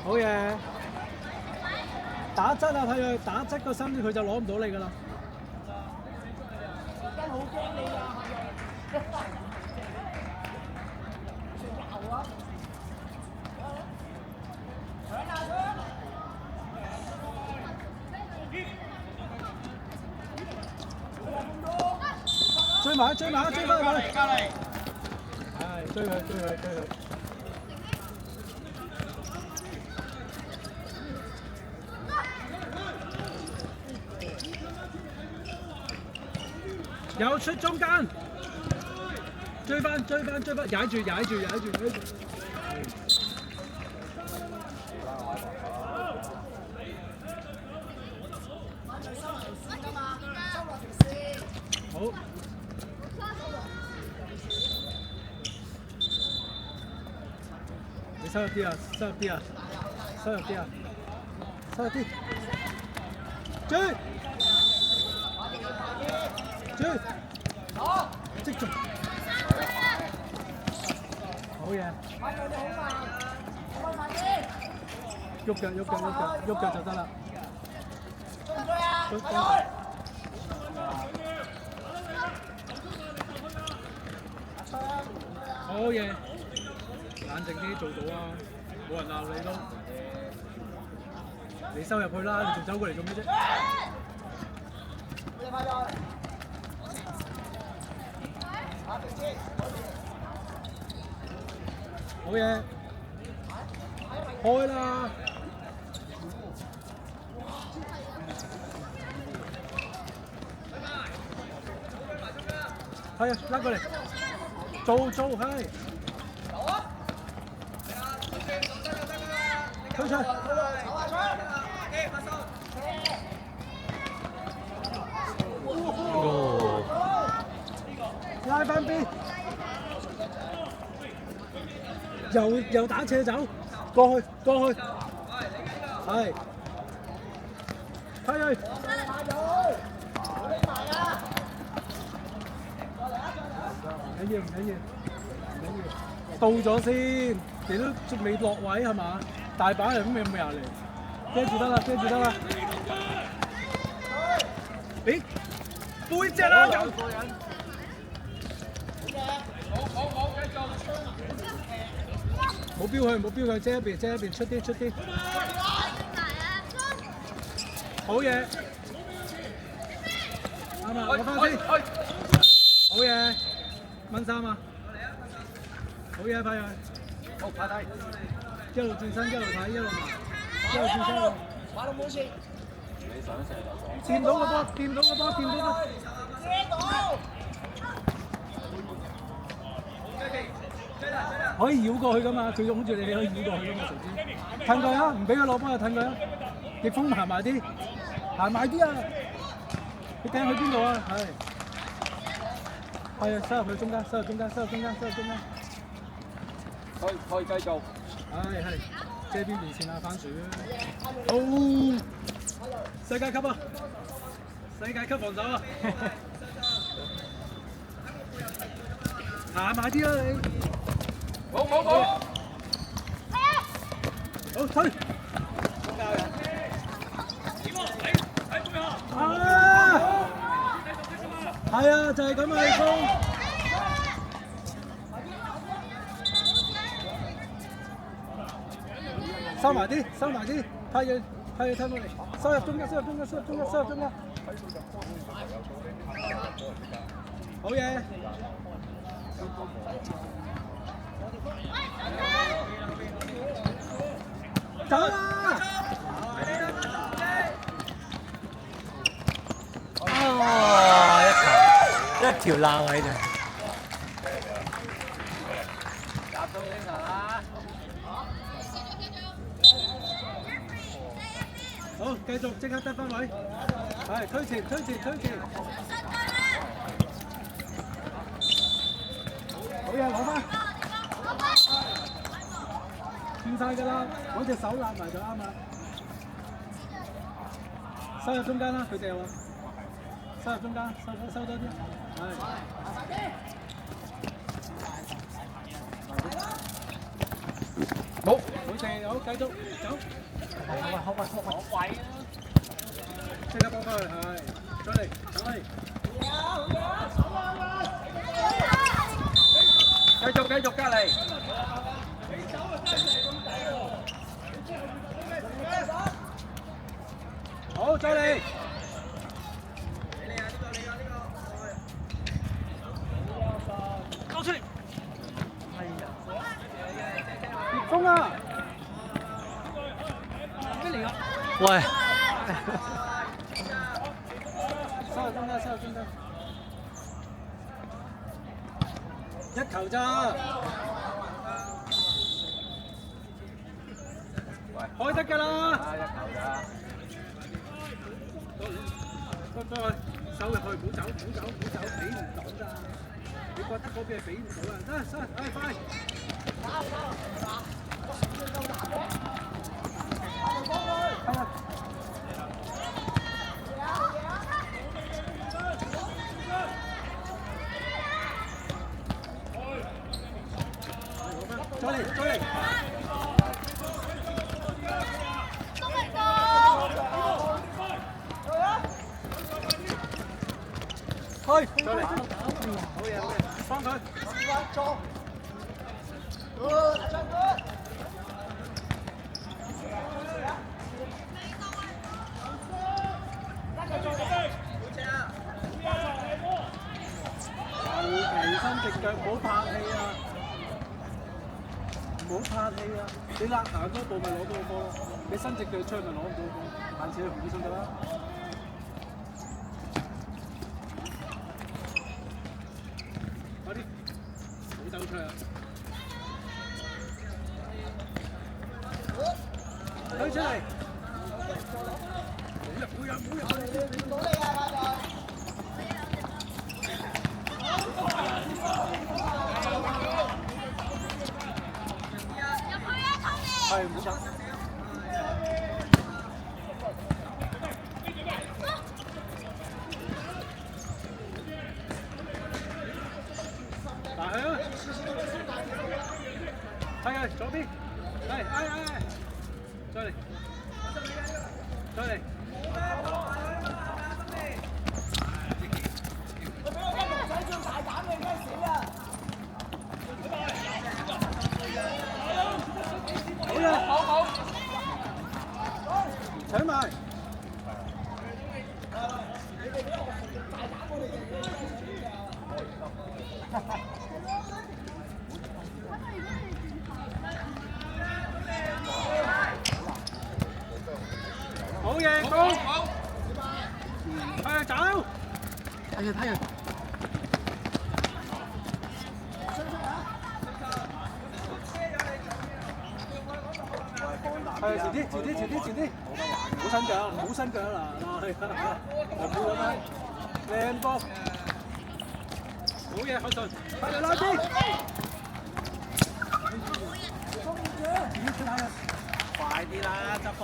好嘢！打側啊，睇佢打側個身，佢就攞唔到你㗎啦。好驚你啊！追埋，追埋，追翻佢！係追佢，追佢，追佢！有出中間，追翻，追翻，追翻，踩住，踩住，踩住，踩住！好。你收入啲啊！收入啲啊！收入啲啊！收入啲！追！追！即中！好嘢！喐腳，喐腳，喐腳，喐腳就得啦。好嘢！冷靜啲做到啊！冇人鬧你咯。你收入去啦，你仲走過嚟做咩啫？好嘢！開啦！係啊，拉過嚟，做係。推出！拉翻邊！又打斜走，過去，係，睇佢。唔緊要，到咗先，你都仲未落位係嘛？大把人咁有冇人嚟？遮住得啦，遮住得啦。咦？背脊啦咁。好，繼續。冇標佢，冇標佢，遮一邊，遮一邊，出啲。好嘢。啱啊，攞翻先。好嘢。掹三啊！好嘢，派佢。好，派低。一路轉身，一路睇，一路埋，一路轉身。馬到冇事。你想成日掂到個波，掂到個波，掂到個。遮到。可以繞過去噶嘛？佢擁住你，你可以繞過去噶嘛？隨時。褪佢啊！唔俾佢攞波就褪佢啊！逆風行埋啲，行埋啲啊！你掟去邊度啊？係。係啊，收入去中間，收入中間。可以繼續。係，遮邊連線啊，番薯。好，世界級啊！世界級防守啊！行埋啲啦你。好。好推。啊！係啊，就係咁啊，你攻。收埋啲，睇佢睇到嚟，收入中間。好嘢。走啦！一條罅位就。好，繼續即刻得分位，係推前。好嘢，攞翻。轉掂晒㗎啦，攞隻手攬埋就啱啦。收入中間啦，佢掉啊！收入中間，收多啲，係。冇，好射，好繼續走。好鬼啊！即刻幫佢，係，再嚟，走嚟。繼續隔離。好，再嚟。高出嚟。葉峰啊！咩嚟㗎？喂！收入中間，收入中間。一球咋？開得㗎啦！一球咋？再收入去，唔好走，俾唔到㗎。你覺得嗰邊係俾唔到啊？得，快！再嚟！去，再嚟！好嘢，幫佢。提身直腳，唔好拍氣啊！唔好拍氣啊！你行多步咪攞到個波咯，你伸隻腳出去咪攞唔到個波，下次去唔好信㗎啦。快啲，唔好走出去啊！推出嚟！冇人！唔到你啊！係唔好走。大向，係左邊，係，再嚟。好，搶埋。好嘢，高！係走。睇人。係遲啲，唔好伸腳啦，唔好咁樣，靚波，好嘢，後順，快啲拉啲，快啲啦，執波，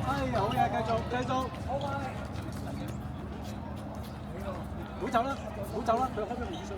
哎呀，好嘢，繼續，唔好走啦，佢開咩微信？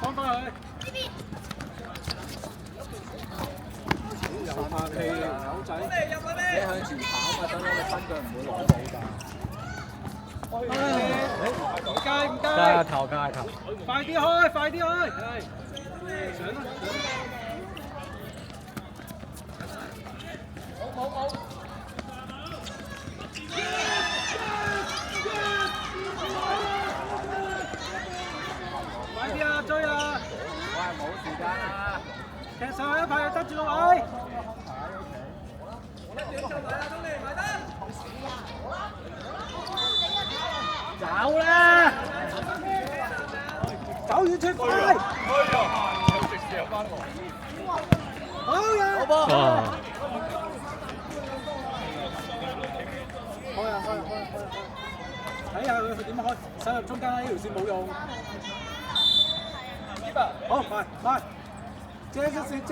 幫翻佢。有拍氣，狗仔。你向前跑啊，等我哋伸腳唔會攞到㗎。唔該。加頭。快啲開，係。上啦。好。快啲啊，追啊！喂，冇時間啦。踢上去一排，得住個位。走啦！走遠出快！好嘢！哇！睇下佢點開，手入中間啦，呢條線冇用。好，快，遮線。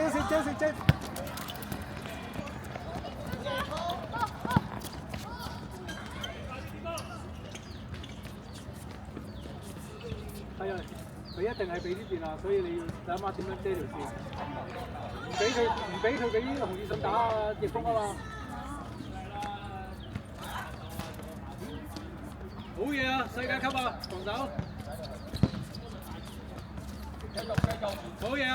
係啊，佢一定係俾呢邊啊，所以你要諗下點樣遮條線，唔俾佢俾紅葉信打啊逆風啊嘛。好嘢啊！世界級啊，防守！好嘢啊！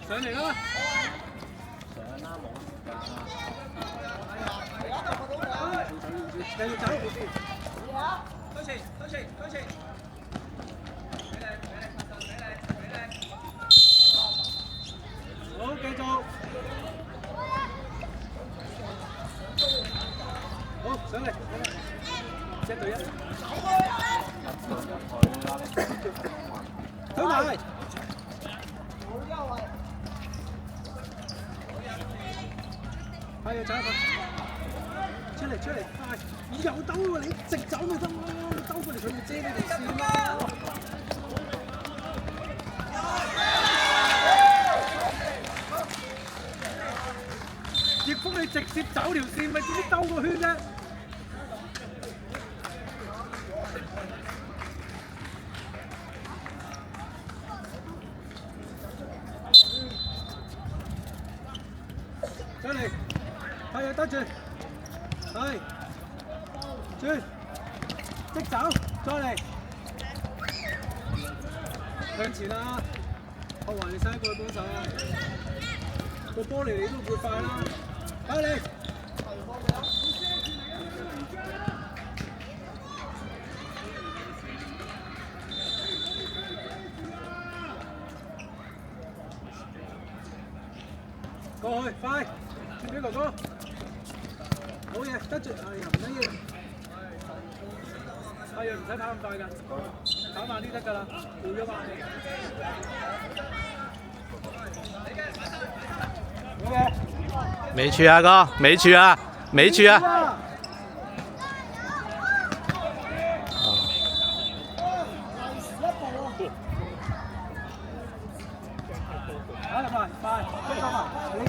上嚟啦！上啦，冇時間啦。繼續走。推前。好，繼續。好，上嚟，1對1。推埋。係啊，走一個。出嚟，快！又兜喎，你直走咪得咯，你兜過嚟佢咪遮呢條線咯。逆風你直接走條線咪點知兜個圈啫？上嚟，係啊，得住，係，轉，即走，再嚟，向前啦，學華你嘥過去幫手啊，個波嚟你都會快啦，快嚟！過去，快！接俾哥哥，好嘢，得住，係唔緊要，係啊，唔使跑咁快㗎，跑慢啲得㗎啦，攰咗嘛。好嘅，沒去啊哥，沒去啊。快，追上嘛，你。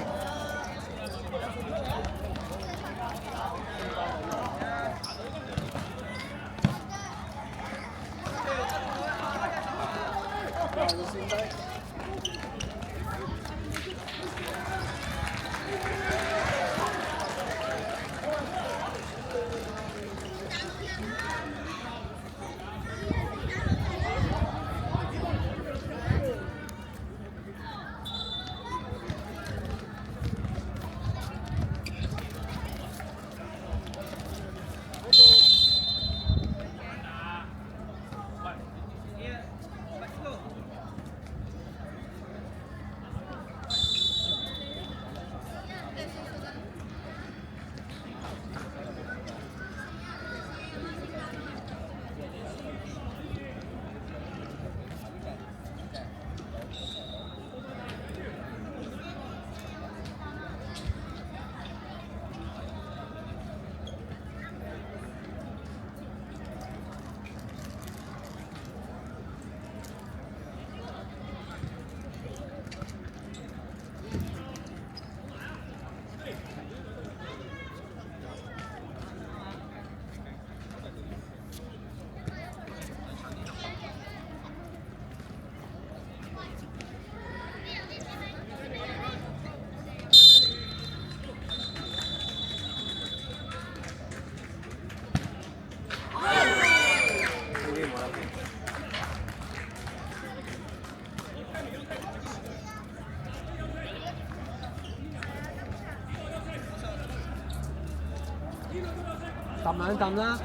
揼兩揼啦。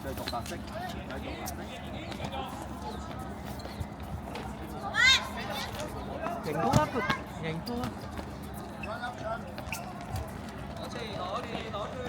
繼續白色，贏多一個，贏多。攞住。